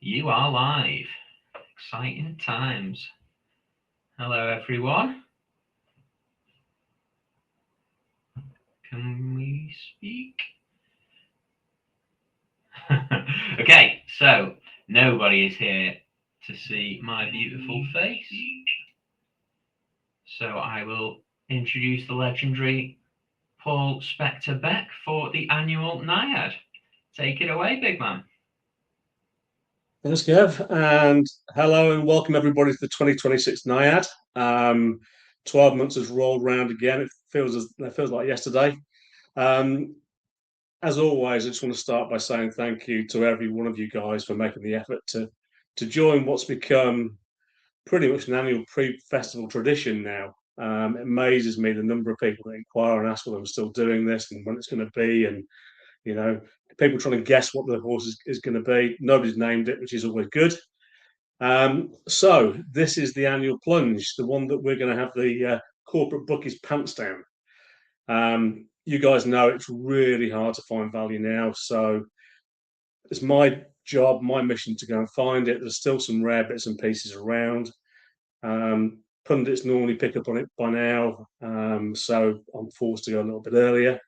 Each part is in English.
You are live. Exciting times. Hello, everyone. Can we speak? Okay, so nobody is here to see my beautiful face. So I will introduce the legendary Paul Spectre Beck for the annual Naiad. Take it away, big man. Thanks, Kev, and hello and welcome everybody to the 2026 Naiad. 12 months has rolled round again. It feels like yesterday. Um, as always, I just want to start by saying thank you to every one of you guys for making the effort to join what's become pretty much an annual pre-festival tradition now. It amazes me the number of people that inquire and ask whether I'm still doing this and when it's going to be, and you know, people trying to guess what the horse is going to be. Nobody's named it, which is always good. So this is the annual plunge, the one that we're going to have the corporate bookies pants down. You guys know it's really hard to find value now, so it's my job, my mission to go and find it. There's still some rare bits and pieces around. Pundits normally pick up on it by now, so I'm forced to go a little bit earlier.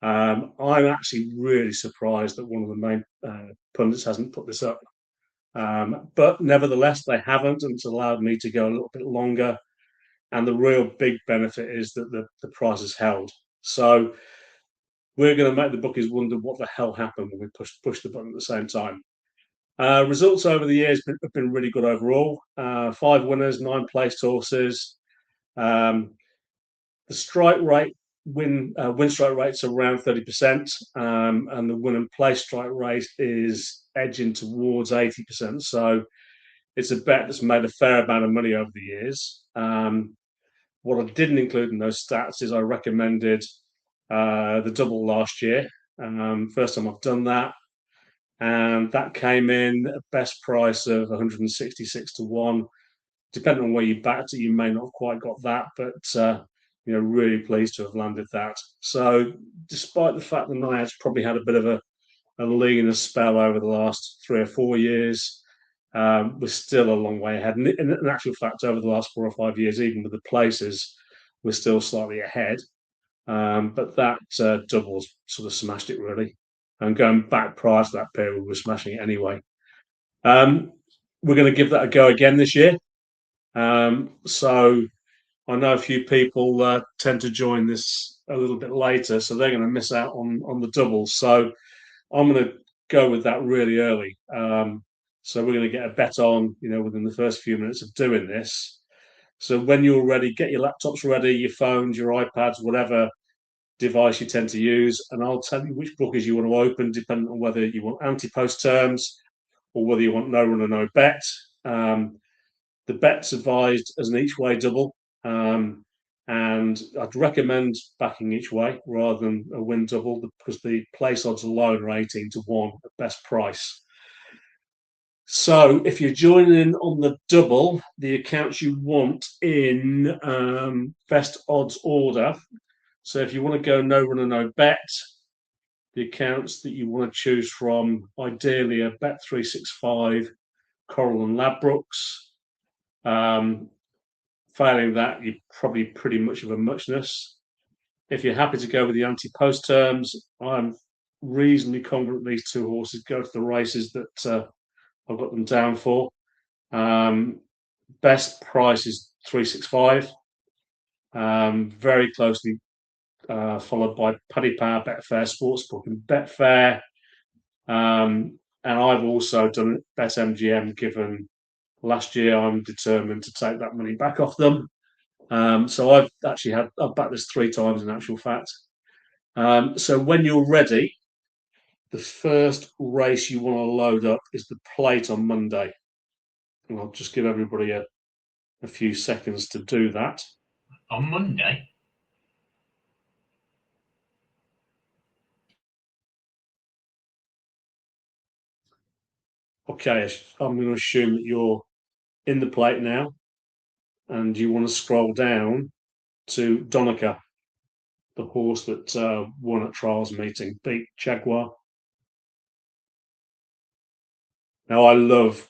I'm actually really surprised that one of the main pundits hasn't put this up. But nevertheless, they haven't, and it's allowed me to go a little bit longer. And the real big benefit is that the price is held. So we're going to make the bookies wonder what the hell happened when we push the button at the same time. Results over the years have been really good overall. 5 winners, 9 placed horses. Um, the strike rate win strike rate's around 30%, and the win and place strike rate is edging towards 80%. So it's a bet that's made a fair amount of money over the years. What I didn't include in those stats is I recommended the double last year. First time I've done that, and that came in at best price of 166 to 1. Depending on where you backed it, you may not have quite got that, but really pleased to have landed that. So, despite the fact that Naiad's probably had a bit of a leaner spell over the last 3 or 4 years, we're still a long way ahead. And in actual fact, over the last 4 or 5 years, even with the places, we're still slightly ahead. But that doubles sort of smashed it really. And going back prior to that period, we were smashing it anyway. Um, we're going to give that a go again this year. So I know a few people tend to join this a little bit later, so they're going to miss out on the doubles. So I'm going to go with that really early. So we're going to get a bet on, within the first few minutes of doing this. So when you're ready, get your laptops ready, your phones, your iPads, whatever device you tend to use, and I'll tell you which bookies you want to open, depending on whether you want anti-post terms or whether you want no run or no bet. The bet's advised as an each way double, and I'd recommend backing each way rather than a win double because the place odds alone are 18 to 1 at best price. So if you're joining in on the double, the accounts you want in best odds order. So if you want to go no run or no bet, the accounts that you want to choose from ideally are Bet365, Coral and Ladbrokes. Failing that, you're probably pretty much of a muchness. If you're happy to go with the anti-post terms, I'm reasonably confident these two horses go to the races that I've got them down for. Best price is 365. Very closely followed by Paddy Power, Betfair Sportsbook, and Betfair. And I've also done BetMGM, given last year I'm determined to take that money back off them. So I've backed this 3 times in actual fact. So when you're ready, the first race you want to load up is the plate on Monday. And I'll just give everybody a few seconds to do that. On Monday? Okay, I'm going to assume that you're in the plate now and you want to scroll down to Donica, the horse that won at trials meeting, beat Jaguar. Now, I love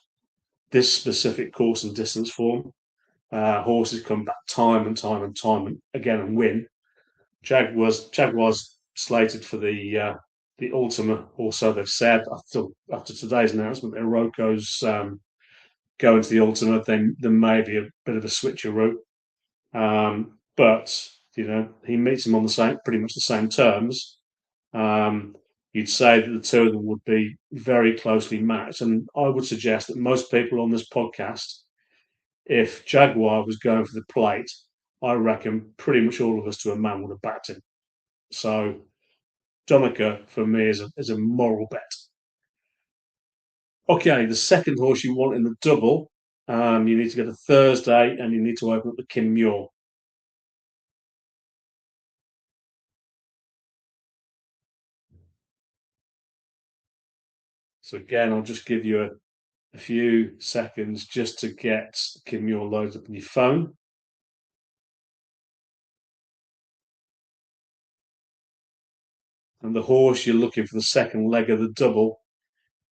this specific course and distance form. Horses come back time and time and time again and win. Jag was slated for the Ultima, also they've said after today's announcement that Oroco's going to the Ultima, then there may be a bit of a switcheroo. But he meets him on pretty much the same terms. You'd say that the two of them would be very closely matched, and I would suggest that most people on this podcast, if Jaguar was going for the plate, I reckon pretty much all of us to a man would have backed him. So Donica for me is a moral bet. Okay, the second horse you want in the double, you need to go to Thursday and you need to open up the Kim Muir. So again, I'll just give you a few seconds just to get Kim Muir loaded up on your phone. And the horse you're looking for the second leg of the double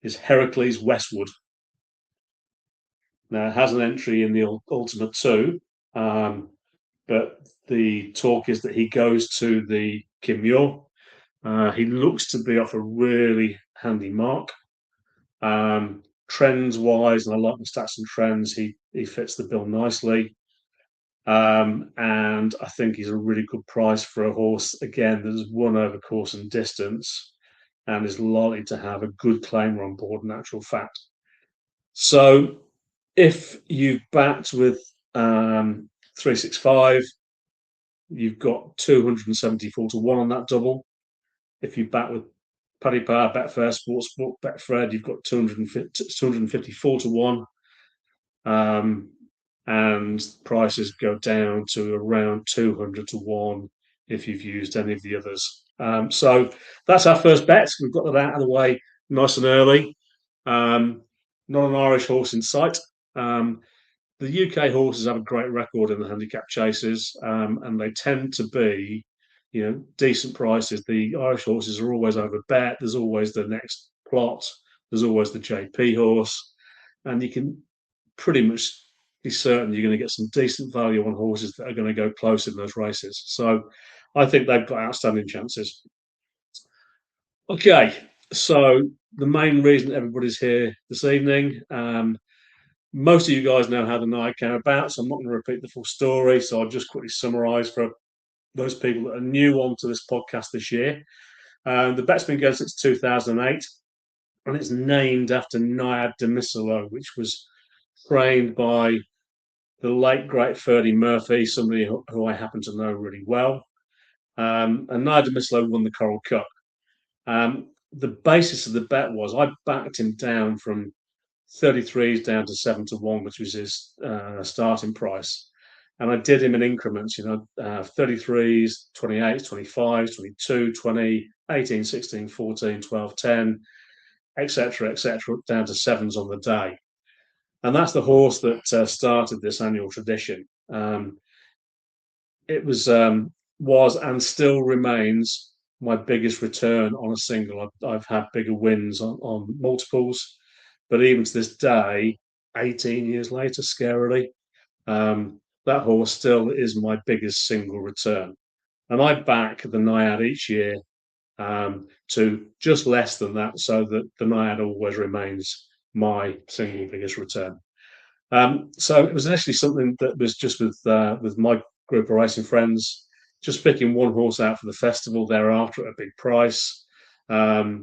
is Heracles Westwood. Now, it has an entry in the Ultima 2, but the talk is that he goes to the Kim Muir. He looks to be off a really handy mark. Trends wise, and I like the stats and trends, he fits the bill nicely. And I think he's a really good price for a horse, again, that has won over course and distance and is likely to have a good claimer on board, in actual fact. So if you've backed with 365, you've got 274 to 1 on that double. If you back with Paddy Power, Betfair, Sportsbook, Betfred, you've got 254 to 1. And prices go down to around 200 to 1 if you've used any of the others. So that's our first bet. We've got that out of the way nice and early. Not an Irish horse in sight. The UK horses have a great record in the handicap chases, and they tend to be, decent prices. The Irish horses are always over bet. There's always the next plot. There's always the JP horse, and you can pretty much be certain you're going to get some decent value on horses that are going to go close in those races. So I think they've got outstanding chances. Okay, so the main reason everybody's here this evening, most of you guys know how the night came about, so I'm not going to repeat the full story. So I'll just quickly summarise for those people that are new onto this podcast this year. The bet's been going since 2008, and it's named after Naiad Cheltenham, which was trained by the late great Ferdy Murphy, somebody who I happen to know really well. And Naiad Cheltenham won the Coral Cup. The basis of the bet was I backed him down from 33s down to 7 to 1, which was his starting price. And I did him in increments, 33s, 28s, 25s, 22, 20, 18, 16, 14, 12, 10, etc., down to 7s on the day. And that's the horse that started this annual tradition. It was and still remains my biggest return on a single. I've had bigger wins on multiples, but even to this day, 18 years later, scarily, that horse still is my biggest single return. And I back the Naiad each year to just less than that, so that the Naiad always remains my single biggest return. So it was actually something that was just with my group of racing friends, just picking one horse out for the festival, thereafter at a big price. I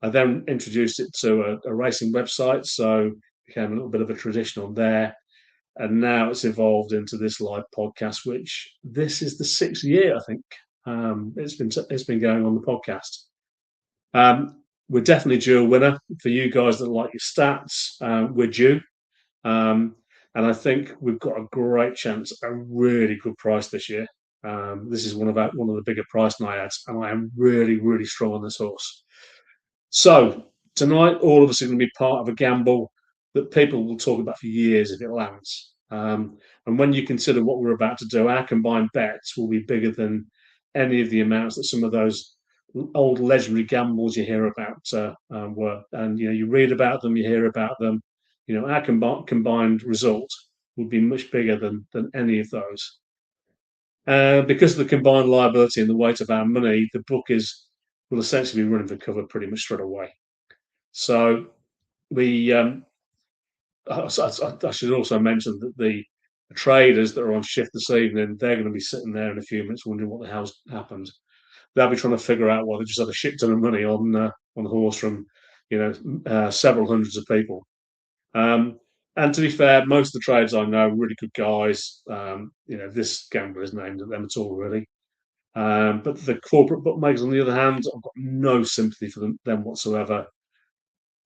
then introduced it to a racing website, so it became a little bit of a tradition on there. And now it's evolved into this live podcast, which this is the 6th year, I think. It's been going on the podcast. We're definitely due a winner. For you guys that like your stats, we're due. And I think we've got a great chance at a really good price this year. This is one of the bigger price Naiads, and I am really, really strong on this horse. So tonight, all of us are going to be part of a gamble that people will talk about for years if it lands. And when you consider what we're about to do, our combined bets will be bigger than any of the amounts that some of those old legendary gambles you hear about were. And you read about them, you hear about them. Our combined result would be much bigger than any of those. Because of the combined liability and the weight of our money, the bookies will essentially be running for cover pretty much straight away. So we, I should also mention that the traders that are on shift this evening, they're going to be sitting there in a few minutes wondering what the hell's happened. They'll be trying to figure out why they just had a shit ton of money on the horse from several hundreds of people. And to be fair, most of the traders I know are really good guys. This gambler is named at them at all, really. But the corporate bookmakers, on the other hand, I've got no sympathy for them whatsoever.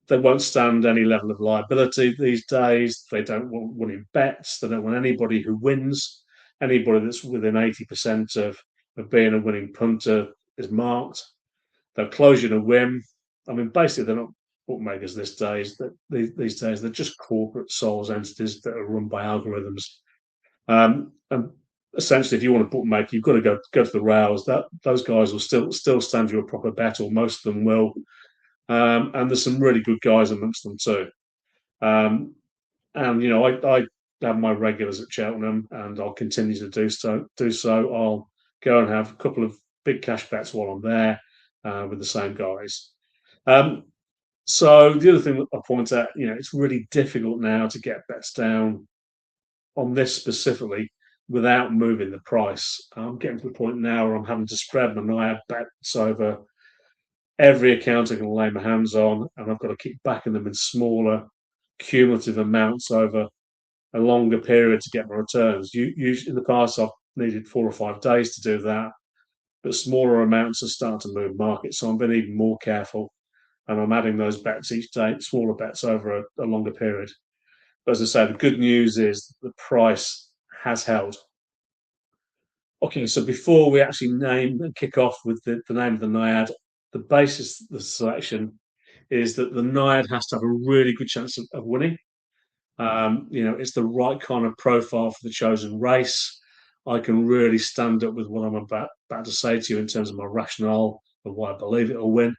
They won't stand any level of liability these days. They don't want winning bets. They don't want anybody who wins. Anybody that's within 80% of being a winning punter is marked. They'll close you in a whim. I mean, basically, they're not bookmakers these days. These days, they're just corporate souls entities that are run by algorithms. And essentially, if you want to bookmaker, you've got to go to the rails. Those guys will still stand you a proper bet, or most of them will. And there's some really good guys amongst them too. And I have my regulars at Cheltenham, and I'll continue to do so. I'll go and have a couple of big cash bets while I'm there with the same guys. So the other thing that I point out, it's really difficult now to get bets down on this specifically without moving the price. I'm getting to the point now where I'm having to spread my Naiad bets over every account I can lay my hands on, and I've got to keep backing them in smaller cumulative amounts over a longer period to get my returns. Usually in the past, I've needed 4 or 5 days to do that, but smaller amounts are starting to move markets, so I'm being even more careful, and I'm adding those bets each day, smaller bets over a longer period. But as I say, the good news is the price has held. Okay, so before we actually name and kick off with the name of the Naiad, the basis of the selection is that the Naiad has to have a really good chance of winning. It's the right kind of profile for the chosen race. I can really stand up with what I'm about to say to you in terms of my rationale of why I believe it will win.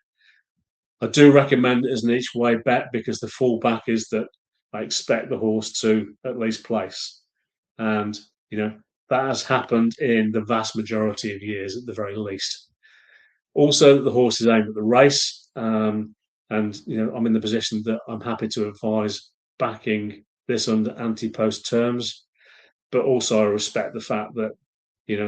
I do recommend it as an each way bet because the fallback is that I expect the horse to at least place. And, that has happened in the vast majority of years at the very least. Also, the horse is aimed at the race. And, I'm in the position that I'm happy to advise backing this under anti-post terms. But also I respect the fact that,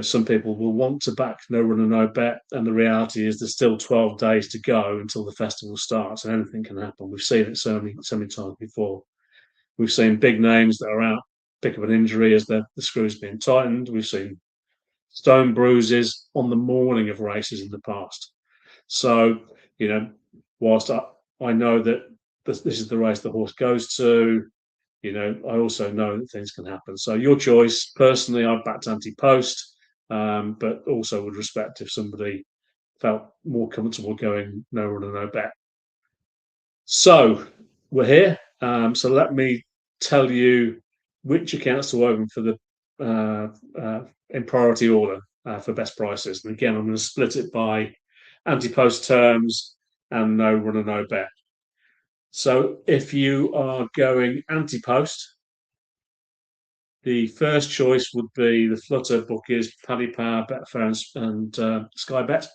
some people will want to back no runner, no bet. And the reality is there's still 12 days to go until the festival starts and anything can happen. We've seen it so many times before. We've seen big names that are out, pick up an injury as the screws being tightened. We've seen stone bruises on the morning of races in the past. So, whilst I know that this is the race the horse goes to, I also know that things can happen. So your choice. Personally, I've backed anti-post, but also would respect if somebody felt more comfortable going no runner, no bet. So we're here. So let me tell you which accounts to open for the in priority order for best prices. And again, I'm going to split it by anti-post terms and no runner, no bet. So if you are going anti-post, the first choice would be the Flutter bookies, Paddy Power, Betfair, and Sky Bet.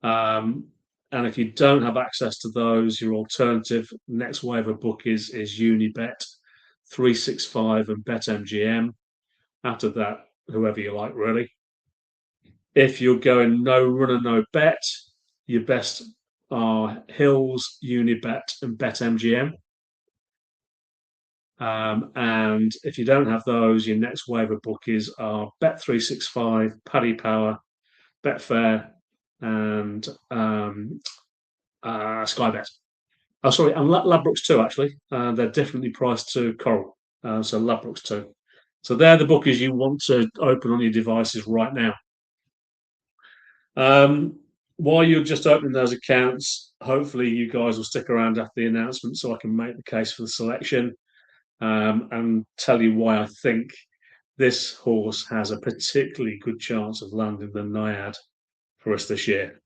And if you don't have access to those, your alternative next wave of bookies is Unibet, 365, and BetMGM. After that, whoever you like, really. If you're going no runner, no bet, your best are Hills, Unibet, and BetMGM. And if you don't have those, your next wave of bookies are Bet365, Paddy Power, Betfair, and Sky Bet. Oh, sorry, and Ladbrokes too, actually. They're differently priced to Coral. So Ladbrokes too. So they're the bookies you want to open on your devices right now. While you're just opening those accounts, hopefully you guys will stick around after the announcement so I can make the case for the selection and tell you why I think this horse has a particularly good chance of landing the Naiad for us this year.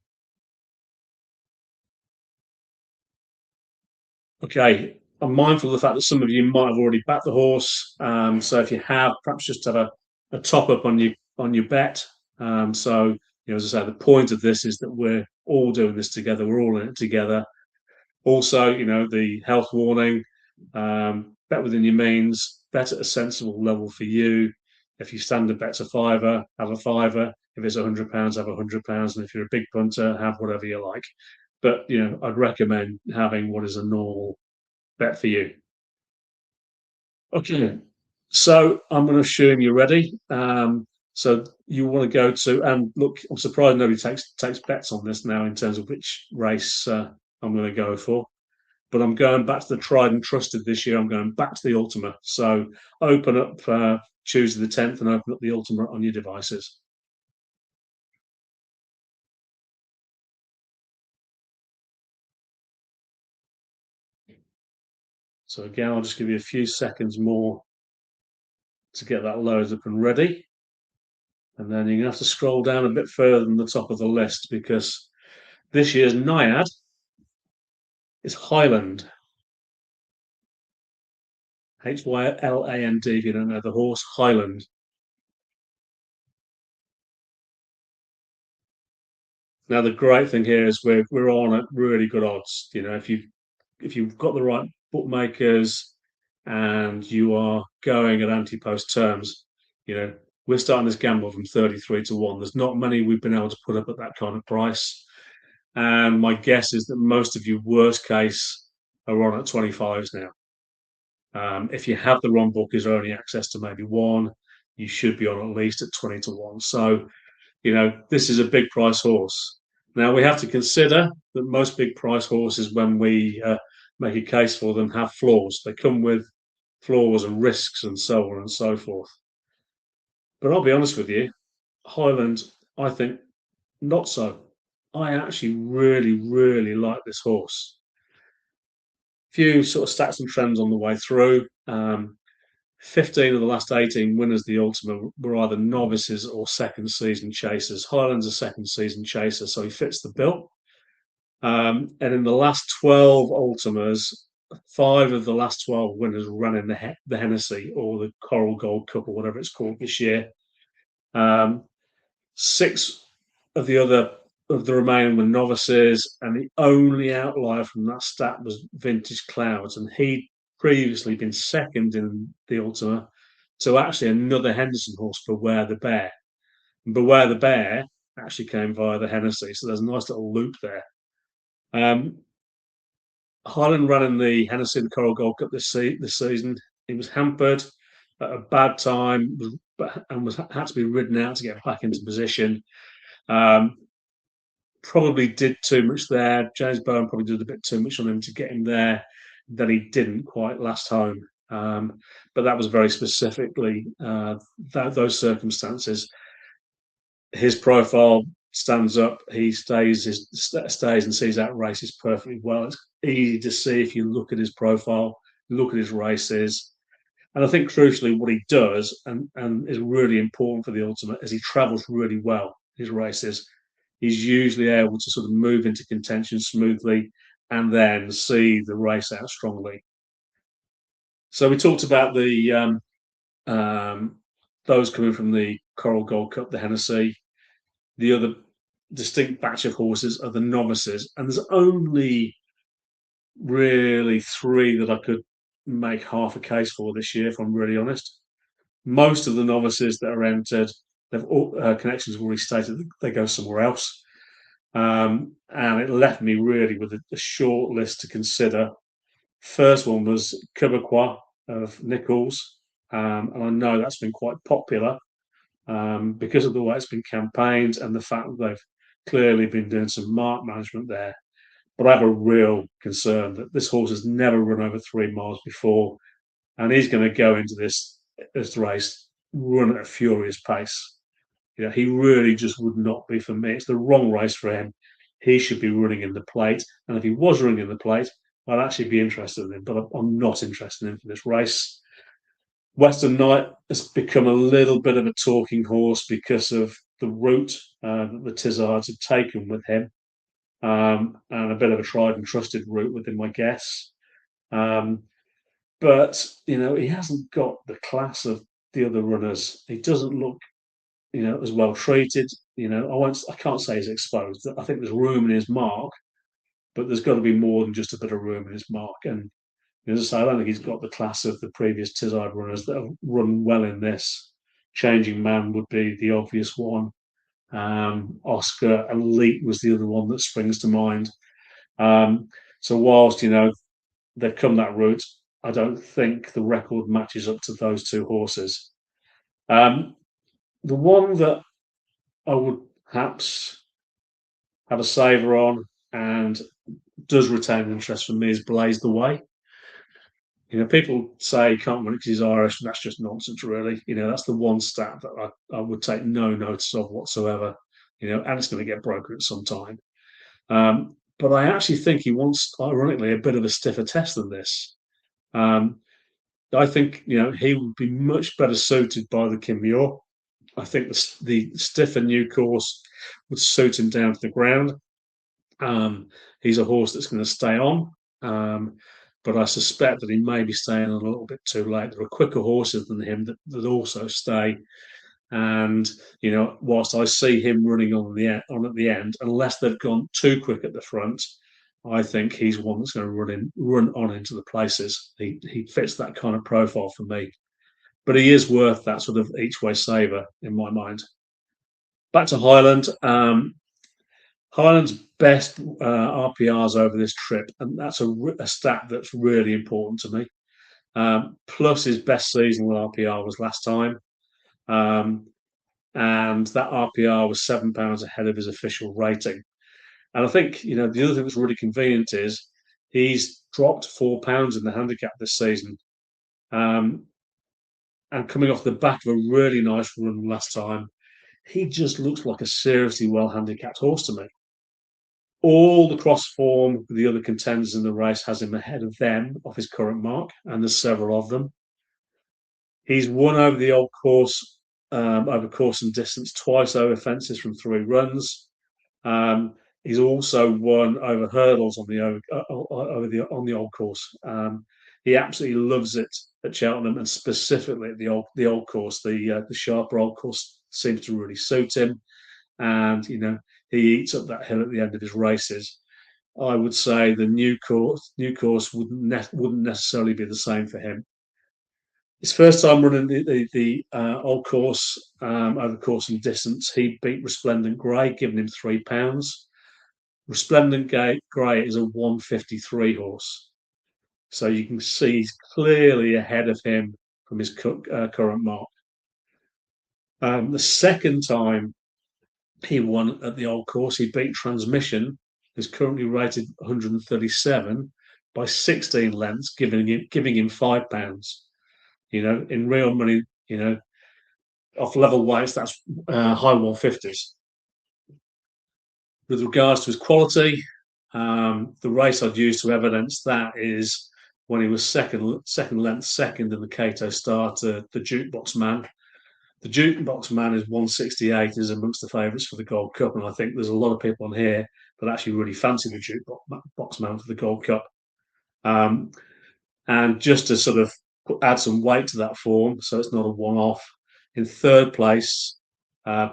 Okay, I'm mindful of the fact that some of you might have already backed the horse. So if you have, perhaps just have a top up on your bet. So as I say, the point of this is that we're all doing this together. We're all in it together. Also, the health warning, bet within your means, bet at a sensible level for you. If your standard bet's a fiver, have a fiver. If it's £100, have £100. And if you're a big punter, have whatever you like. But, I'd recommend having what is a normal bet for you. Okay, so I'm going to assume you're ready. So you want to go to, and look, I'm surprised nobody takes bets on this now in terms of which race I'm going to go for. But I'm going back to the tried and trusted this year. I'm going back to the Ultima. So open up Tuesday the 10th and open up the Ultima on your devices. So again, I'll just give you a few seconds more to get that loaded up and ready. And then you're going to have to scroll down a bit further than the top of the list because this year's Naiad is Highland. Hyland, if you don't know the horse, Highland. Now the great thing here is we're on at really good odds. If you've got the right bookmakers and you are going at anti-post terms, we're starting this gamble from 33 to 1. There's not many we've been able to put up at that kind of price. And my guess is that most of you, worst case, are on at 25s now. If you have the wrong bookies or only access to maybe one, you should be on at least at 20 to 1. So, this is a big price horse. Now, we have to consider that most big price horses, when we make a case for them, have flaws. They come with flaws and risks and so on and so forth. But I'll be honest with you, Highland, I think not so. I actually really, really like this horse. Few sort of stats and trends on the way through. 15 of the last 18 winners of the Ultima were either novices or second season chasers. Highland's a second season chaser, so he fits the bill. And in the last 12 Ultimas, 5 of the last 12 winners ran in the Hennessy or the Coral Gold Cup or whatever it's called this year. 6 of the remaining were novices, and the only outlier from that stat was Vintage Clouds, and he'd previously been second in the Ultima to actually another Henderson horse, Beware the Bear. And Beware the Bear actually came via the Hennessy, so there's a nice little loop there. Highland ran in the Hennessy and Coral Gold Cup this season. He was hampered at a bad time and had to be ridden out to get back into position. Probably did too much there. James Bowen probably did a bit too much on him to get him there that he didn't quite last home. But that was very specifically those circumstances. His profile stands up. He stays and sees out races perfectly well. It's easy to see if you look at his profile, look at his races. And I think crucially what he does and is really important for the Ultimate is he travels really well his races. He's usually able to sort of move into contention smoothly and then see the race out strongly. So we talked about those coming from the Coral Gold Cup, the Hennessy. The other distinct batch of horses are the novices, and there's only really 3 that I could make half a case for this year, if I'm really honest. Most of the novices that are entered, connections have already stated that they go somewhere else. And it left me really with a short list to consider. First one was Quebecois of Nichols, and I know that's been quite popular because of the way it's been campaigned and the fact that they've clearly been doing some mark management there. But I have a real concern that this horse has never run over 3 miles before, and he's going to go into this race run at a furious pace. He really just would not be for me. It's the wrong race for him. He should be running in the plate. And if he was running in the plate, I'd actually be interested in him, but I'm not interested in him for this race. Western Knight has become a little bit of a talking horse because of the route that the Tizzards have taken with him, and a bit of a tried and trusted route with him, I guess. But he hasn't got the class of the other runners. He doesn't look, as well treated. I can't say he's exposed. I think there's room in his mark, but there's got to be more than just a bit of room in his mark. And as I say, I don't think he's got the class of the previous Tizard runners that have run well in this. Changing Man would be the obvious one. Oscar and Leet was the other one that springs to mind. So whilst they've come that route, I don't think the record matches up to those two horses. The one that I would perhaps have a saver on and does retain interest from me is Blaze the Way. People say he can't win it because he's Irish, and that's just nonsense, really. That's the one stat that I would take no notice of whatsoever. And it's going to get broken at some time. But I actually think he wants, ironically, a bit of a stiffer test than this. I think he would be much better suited by the Kinmuir. I think the stiffer new course would suit him down to the ground. He's a horse that's going to stay on, but I suspect that he may be staying on a little bit too late. There are quicker horses than him that also stay, and whilst I see him running on at the end, unless they've gone too quick at the front, I think he's one that's going to run on into the places. He fits that kind of profile for me, but he is worth that sort of each way saver in my mind. Back to Highland. Highland's best RPRs over this trip, and that's a stat that's really important to me. Plus his best seasonal RPR was last time, and that RPR was £7 ahead of his official rating. And I think the other thing that's really convenient is he's dropped £4 in the handicap this season, and coming off the back of a really nice run last time, he just looks like a seriously well handicapped horse to me. All the cross form with the other contenders in the race has him ahead of them off his current mark, and there's several of them. He's won over the old course, over course and distance twice over fences from 3 runs. He's also won over hurdles on the old course. He absolutely loves it at Cheltenham, and specifically at the old course. The sharper old course seems to really suit him, and he eats up that hill at the end of his races. I would say the new course wouldn't necessarily be the same for him. His first time running the old course over course and distance, he beat Resplendent Grey, giving him £3. Resplendent Grey is a 153 horse, so you can see he's clearly ahead of him from his current mark. The second time he won at the old course, he beat Transmission, who's currently rated 137, by 16 lengths, giving him £5. In real money, off level weights, that's high 150s. With regards to his quality, the race I'd use to evidence that is when he was second in the Cato Star to the Jukebox Man. The Jukebox Man is 168, is amongst the favourites for the Gold Cup, and I think there's a lot of people on here that actually really fancy the Jukebox Man for the Gold Cup. And just to sort of add some weight to that form, so it's not a one-off, in third place,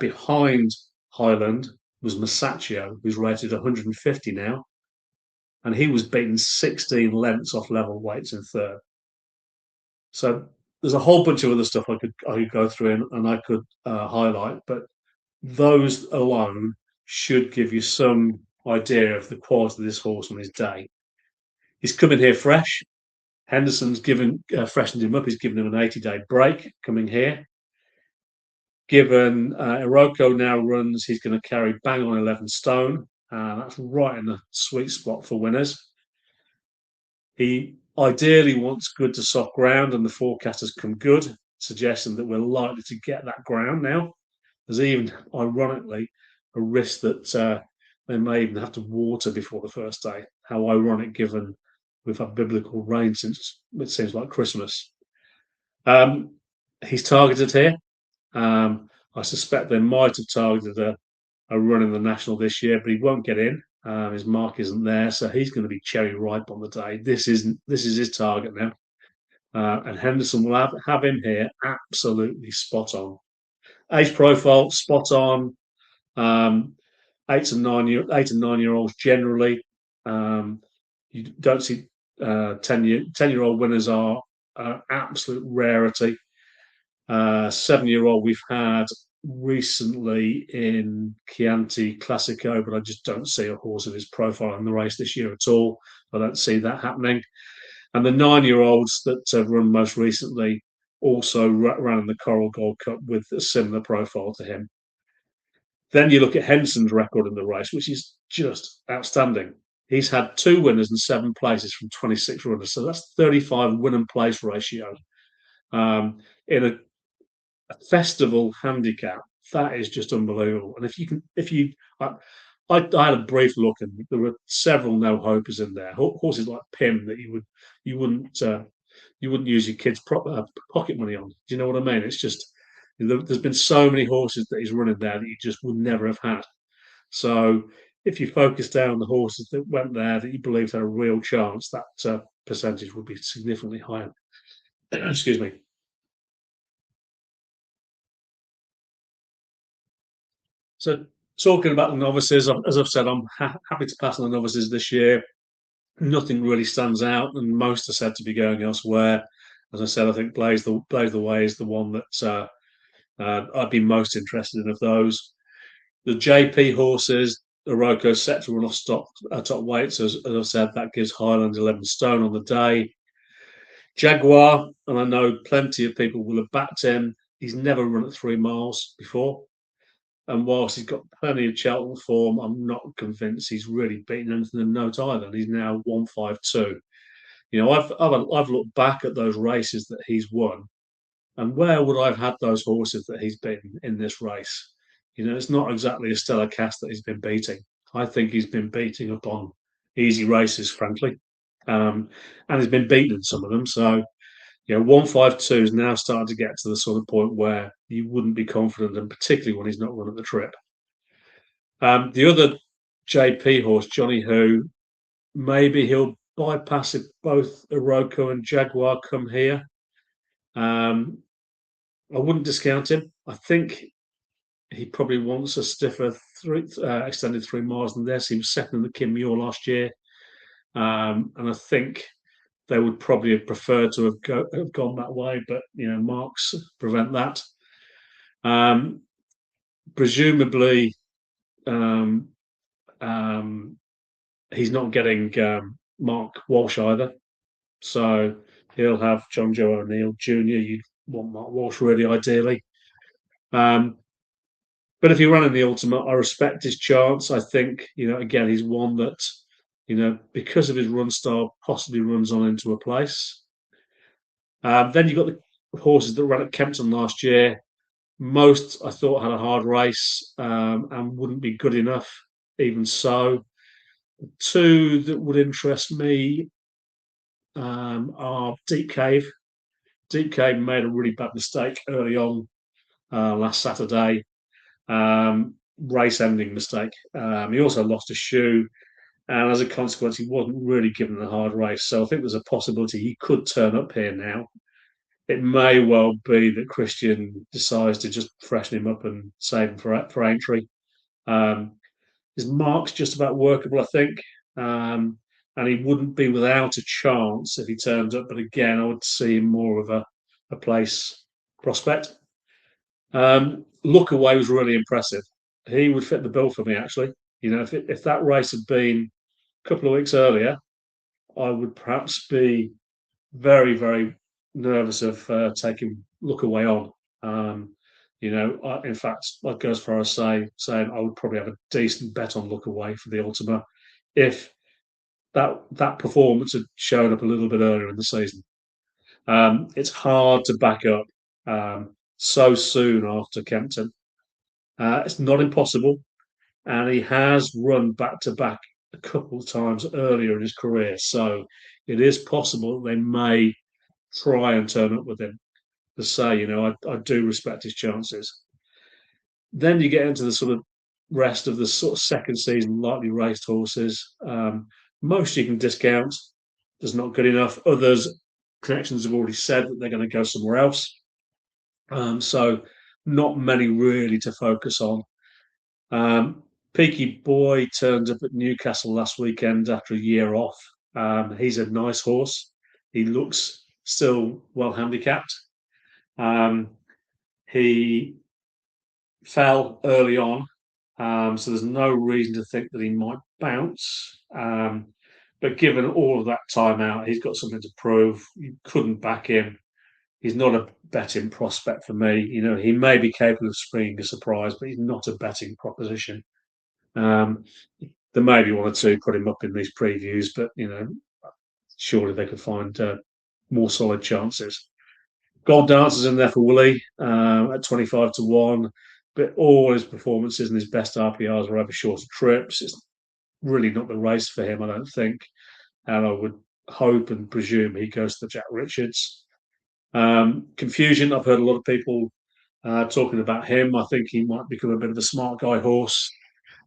behind Highland, was Masaccio, who's rated 150 now, and he was beaten 16 lengths off level weights in third. So there's a whole bunch of other stuff I could go through and I could highlight, but those alone should give you some idea of the quality of this horse on his day. He's coming here fresh. Henderson's freshened him up. He's given him an 80-day break coming here. Given Iroko now runs, he's going to carry bang on 11 stone. That's right in the sweet spot for winners. He ideally wants good to soft ground, and the forecast has come good, suggesting that we're likely to get that ground now. There's even, ironically, a risk that they may even have to water before the first day. How ironic, given we've had biblical rain since it seems like Christmas. He's targeted here. I suspect they might have targeted a run in the National this year, but he won't get in. His mark isn't there, so he's going to be cherry ripe on the day. This is his target now, and Henderson will have him here absolutely spot on. Age profile spot on. Um, 8 and 9 year olds generally. You don't see 10-year-old winners are an absolute rarity. 7-year-old we've had recently in Chianti Classico, but I just don't see a horse of his profile in the race this year at all. I don't see that happening. And the 9-year-olds that have run most recently also ran in the Coral Gold Cup with a similar profile to him. Then you look at Henson's record in the race, which is just outstanding. He's had 2 winners and 7 places from 26 runners, so that's 35 win and place ratio. In a festival handicap, that is just unbelievable. And I had a brief look, and there were several no hopers in there. Horses like Pim that you wouldn't use your kids' pocket money on. Do you know what I mean? It's just there's been so many horses that he's running there that you just would never have had. So if you focus down the horses that went there that you believed had a real chance, that percentage would be significantly higher. Excuse me. So talking about the novices, as I've said, I'm happy to pass on the novices this year. Nothing really stands out, and most are said to be going elsewhere. As I said, I think Blaze the Way is the one that I'd be most interested in of those. The JP horses, Oroco set to run off top weights. As I've said, that gives Highland 11 stone on the day. Jaguar, and I know plenty of people will have backed him. He's never run at 3 miles before. And whilst he's got plenty of Cheltenham form, I'm not convinced he's really beaten anything in note either. And he's now 152. You know, I've looked back at those races that he's won, and where would I've had those horses that he's beaten in this race? You know, it's not exactly a stellar cast that he's been beating. I think he's been beating up on easy races, frankly, and he's been beaten in some of them. So, you know, 152 is now starting to get to the sort of point where you wouldn't be confident, and particularly when he's not running the trip. The other JP horse, Johnny Who, maybe he'll bypass if both Oroco and Jaguar come here. I wouldn't discount him. I think he probably wants a stiffer extended 3 miles than this. He was second in the Kim Muir last year, and I think they would probably have preferred to have gone that way, but you know, marks prevent that. Presumably, he's not getting Mark Walsh either, so he'll have John Joe O'Neill Jr. You'd want Mark Walsh really, ideally. But if he ran in the ultimate, I respect his chance. I think, you know, again, he's one that, you know, because of his run style, possibly runs on into a place. Then you've got the horses that ran at Kempton last year. Most, I thought, had a hard race and wouldn't be good enough, even so. 2 that would interest me are Deep Cave. Deep Cave made a really bad mistake early on last Saturday. Race-ending mistake. He also lost a shoe, and as a consequence, he wasn't really given a hard race. So I think there's a possibility he could turn up here now. It may well be that Christian decides to just freshen him up and save him for entry. His mark's just about workable, I think, and he wouldn't be without a chance if he turns up. But again, I would see him more of a place prospect. Look Away was really impressive. He would fit the bill for me, actually. You know, if that race had been a couple of weeks earlier, I would perhaps be very, very nervous of taking Look Away on. You know, in fact, I'd go as far as saying I would probably have a decent bet on Look Away for the Ultima if that performance had shown up a little bit earlier in the season. It's hard to back up so soon after Kempton. It's not impossible, and he has run back to back a couple of times earlier in his career, so it is possible they may try and turn up with him. To say, you know, I do respect his chances. Then you get into the sort of rest of the sort of second season lightly raced horses. Most you can discount. There's not good enough. Others, connections have already said that they're going to go somewhere else. So not many really to focus on. Peaky Boy turned up at Newcastle last weekend after a year off. He's a nice horse. He looks still well handicapped. He fell early on, so there's no reason to think that he might bounce. But given all of that time out, he's got something to prove. You couldn't back him. He's not a betting prospect for me. He may be capable of springing a surprise, but he's not a betting proposition. There may be one or two put him up in these previews, but surely they could find more solid chances. Gold Dancer's in there for Willie at 25-1, but all his performances and his best RPRs were over shorter trips. It's really not the race for him, I don't think. And I would hope and presume he goes to the Jack Richards. Confusion, I've heard a lot of people talking about him. I think he might become a bit of a smart guy horse.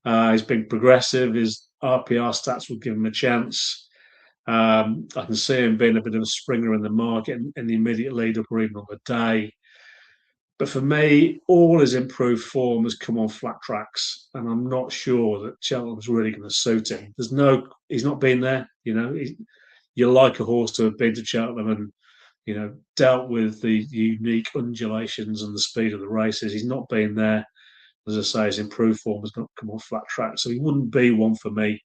He's been progressive. His RPR stats will give him a chance. I can see him being a bit of a springer in the market in the immediate lead up or even on the day. But for me, all his improved form has come on flat tracks, and I'm not sure that Cheltenham's really going to suit him. He's not been there. You like a horse to have been to Cheltenham and dealt with the unique undulations and the speed of the races. He's not been there. As I say, his improved form has not come on flat track, so he wouldn't be one for me.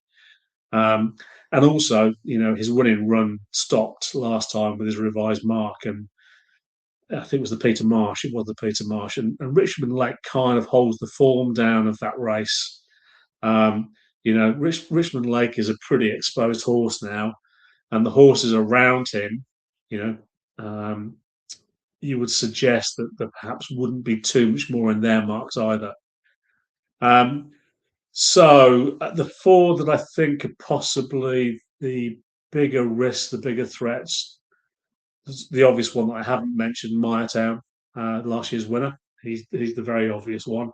And also, his winning run stopped last time with his revised mark, and I think it was the Peter Marsh. It was the Peter Marsh, and Richmond Lake kind of holds the form down of that race. Richmond Lake is a pretty exposed horse now, and the horses around him, you would suggest that there perhaps wouldn't be too much more in their marks either. So the four that I think are possibly the bigger risks, the bigger threats, the obvious one that I haven't mentioned, Naiad, last year's winner. He's the very obvious one.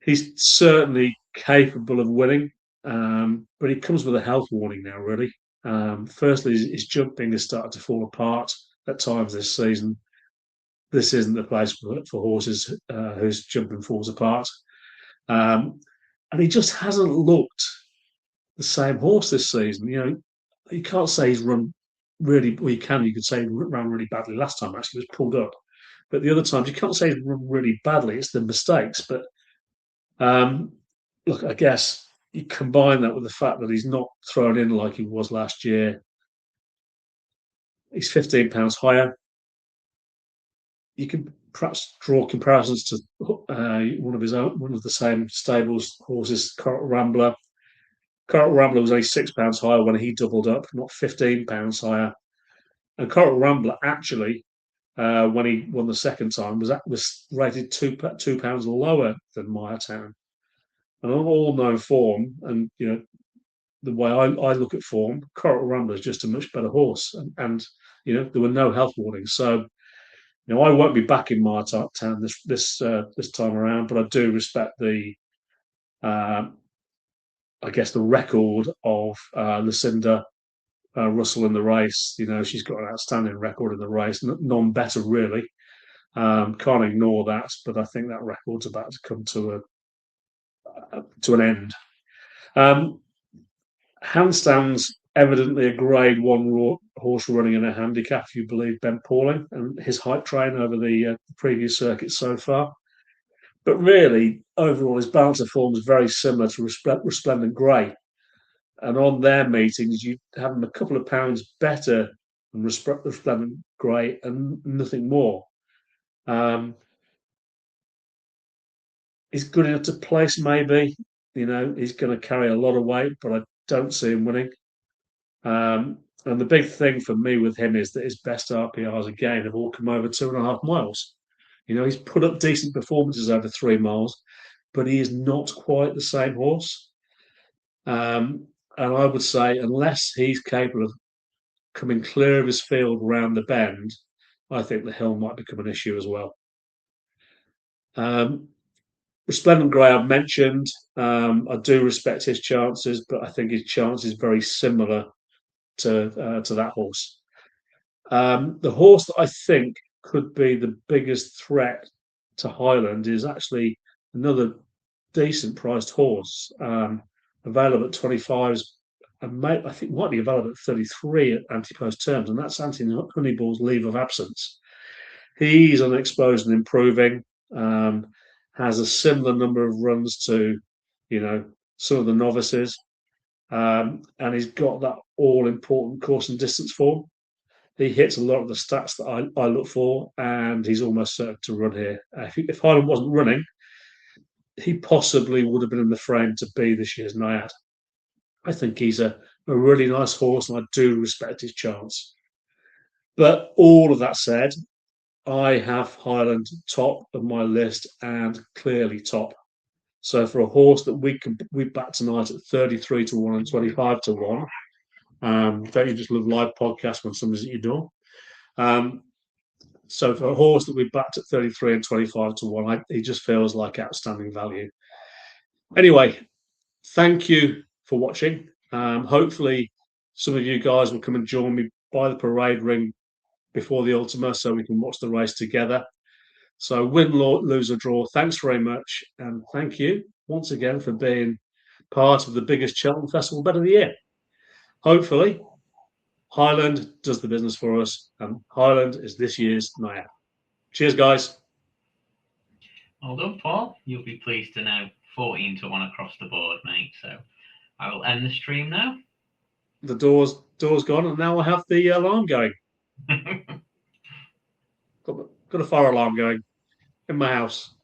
He's certainly capable of winning, but he comes with a health warning now, really. Firstly, his jumping has started to fall apart at times this season. This isn't the place for horses whose jumping falls apart. And he just hasn't looked the same horse this season. You can't say he's run really, well, you could say he ran really badly last time, actually, he was pulled up. But the other times, you can't say he's run really badly, it's the mistakes. But look, I guess you combine that with the fact that he's not thrown in like he was last year. He's £15 higher. You can perhaps draw comparisons to one of the same stables horses, Coral Rambler. Coral Rambler was only £6 higher when he doubled up, not £15 higher. And Coral Rambler actually, when he won the second time, was rated £2 lower than Naiad. And on all known form, and the way I look at form, Coral Rambler is just a much better horse, and there were no health warnings. So I won't be backing Naiad this time around, but I do respect the record of Lucinda Russell in the race. She's got an outstanding record in the race, none better really. Can't ignore that, but I think that record's about to come to an end. Handstand's evidently a Grade 1 horse running in a handicap, if you believe Ben Pauling and his hype train over the previous circuit so far. But really, overall, his balance of form is very similar to Resplendent Grey. And on their meetings, you have him a couple of pounds better than Resplendent Grey and nothing more. He's good enough to place, maybe. He's going to carry a lot of weight, but I don't see him winning. And the big thing for me with him is that his best RPRs again have all come over 2.5 miles. He's put up decent performances over 3 miles, but he is not quite the same horse. And I would say, unless he's capable of coming clear of his field round the bend, I think the hill might become an issue as well. Resplendent Grey I've mentioned. I do respect his chances, but I think his chance is very similar to that horse. The horse that I think could be the biggest threat to Highland is actually another decent priced horse, available at 25s, and I think might be available at 33 at anti-post terms, and that's Anthony Honeyball's Leave of Absence. He's unexposed and improving. Has a similar number of runs to, some of the novices, and he's got that all-important course and distance form. He hits a lot of the stats that I look for, and he's almost certain to run here. If Highland wasn't running, he possibly would have been in the frame to be this year's Naiad. I think he's a really nice horse, and I do respect his chance. But all of that said, I have Highland top of my list and clearly top. So for a horse that we back tonight at 33 to 1 and 25 to 1, don't you just love live podcasts when somebody's at your door? So for a horse that we backed at 33 and 25 to 1, he just feels like outstanding value. Anyway, thank you for watching. Hopefully some of you guys will come and join me by the parade ring before the Ultima so we can watch the race together. So win, lose or draw, thanks very much. And thank you once again for being part of the biggest Cheltenham Festival bet of the year. Hopefully, Highland does the business for us, and Highland is this year's Naiad. Cheers, guys. Well done, Paul. You'll be pleased to know 14 to 1 across the board, mate. So I will end the stream now. The door's gone, and now I have the alarm going. got a fire alarm going in my house.